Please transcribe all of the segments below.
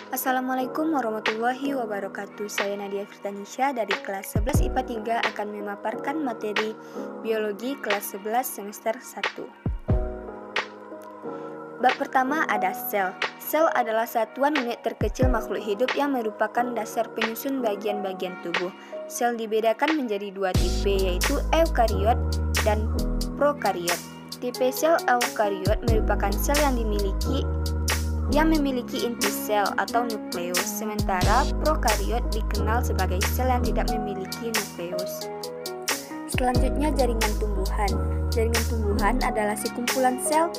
Assalamualaikum warahmatullahi wabarakatuh. Saya Nadia Firtanisha dari kelas 11 IPA 3 akan memaparkan materi biologi kelas 11 semester 1. Bab pertama ada sel. Sel adalah satuan unit terkecil makhluk hidup yang merupakan dasar penyusun bagian-bagian tubuh. Sel dibedakan menjadi dua tipe, yaitu eukariot dan prokariot. Tipe sel eukariot merupakan sel yang memiliki inti sel atau nukleus, sementara prokariot dikenal sebagai sel yang tidak memiliki nukleus. Selanjutnya jaringan tumbuhan. Jaringan tumbuhan adalah sekumpulan sel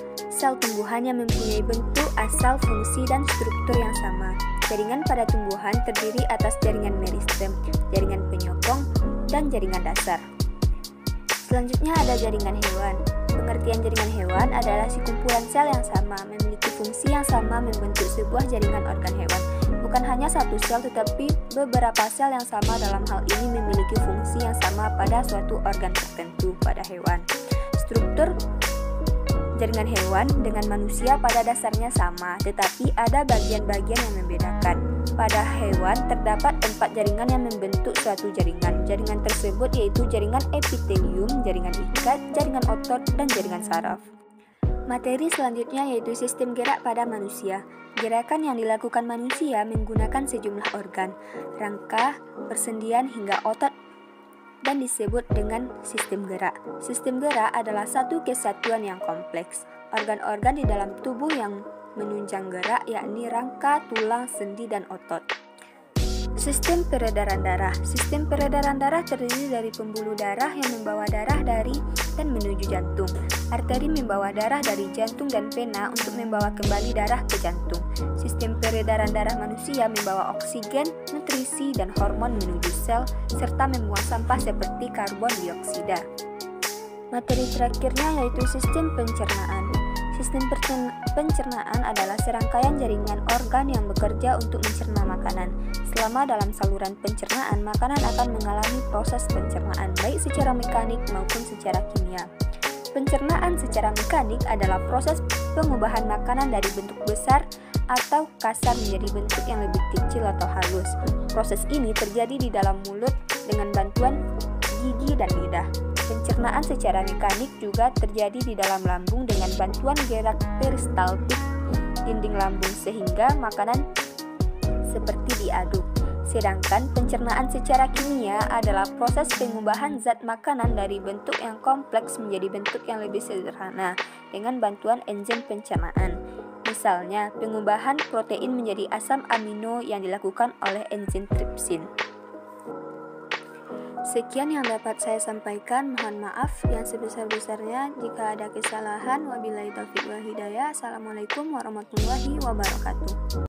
tumbuhan yang mempunyai bentuk, asal, fungsi, dan struktur yang sama. Jaringan pada tumbuhan terdiri atas jaringan meristem, jaringan penyokong, dan jaringan dasar. Selanjutnya ada jaringan hewan. Pengertian jaringan hewan adalah sekumpulan sel yang sama, memiliki fungsi yang sama membentuk sebuah jaringan organ hewan. Bukan hanya satu sel, tetapi beberapa sel yang sama dalam hal ini memiliki fungsi yang sama pada suatu organ tertentu pada hewan. Struktur jaringan hewan dengan manusia pada dasarnya sama, tetapi ada bagian-bagian yang membedakan. Pada hewan terdapat 4 jaringan yang membentuk suatu jaringan. Jaringan tersebut yaitu jaringan epitelium, jaringan ikat, jaringan otot, dan jaringan saraf. Materi selanjutnya yaitu sistem gerak pada manusia. Gerakan yang dilakukan manusia menggunakan sejumlah organ, rangka, persendian, hingga otot, dan disebut dengan sistem gerak. Sistem gerak adalah satu kesatuan yang kompleks. Organ-organ di dalam tubuh yang menunjang gerak yakni rangka, tulang, sendi, dan otot. Sistem peredaran darah. Sistem peredaran darah terdiri dari pembuluh darah yang membawa darah dari dan menuju jantung. Arteri membawa darah dari jantung dan vena untuk membawa kembali darah ke jantung. Sistem peredaran darah manusia membawa oksigen, nutrisi, dan hormon menuju sel, serta membuang sampah seperti karbon dioksida. Materi terakhirnya yaitu sistem pencernaan. Sistem pencernaan adalah serangkaian jaringan organ yang bekerja untuk mencerna makanan. Selama dalam saluran pencernaan, makanan akan mengalami proses pencernaan, baik secara mekanik maupun secara kimia. Pencernaan secara mekanik adalah proses pengubahan makanan dari bentuk besar atau kasar menjadi bentuk yang lebih kecil atau halus. Proses ini terjadi di dalam mulut dengan bantuan gigi dan lidah. Pencernaan secara mekanik juga terjadi di dalam lambung dengan bantuan gerak peristaltik dinding lambung sehingga makanan seperti diaduk. Sedangkan pencernaan secara kimia adalah proses pengubahan zat makanan dari bentuk yang kompleks menjadi bentuk yang lebih sederhana dengan bantuan enzim pencernaan. Misalnya, pengubahan protein menjadi asam amino yang dilakukan oleh enzim tripsin. Sekian yang dapat saya sampaikan, mohon maaf yang sebesar-besarnya jika ada kesalahan. Wabillahi taufiq wal hidayah. Assalamualaikum warahmatullahi wabarakatuh.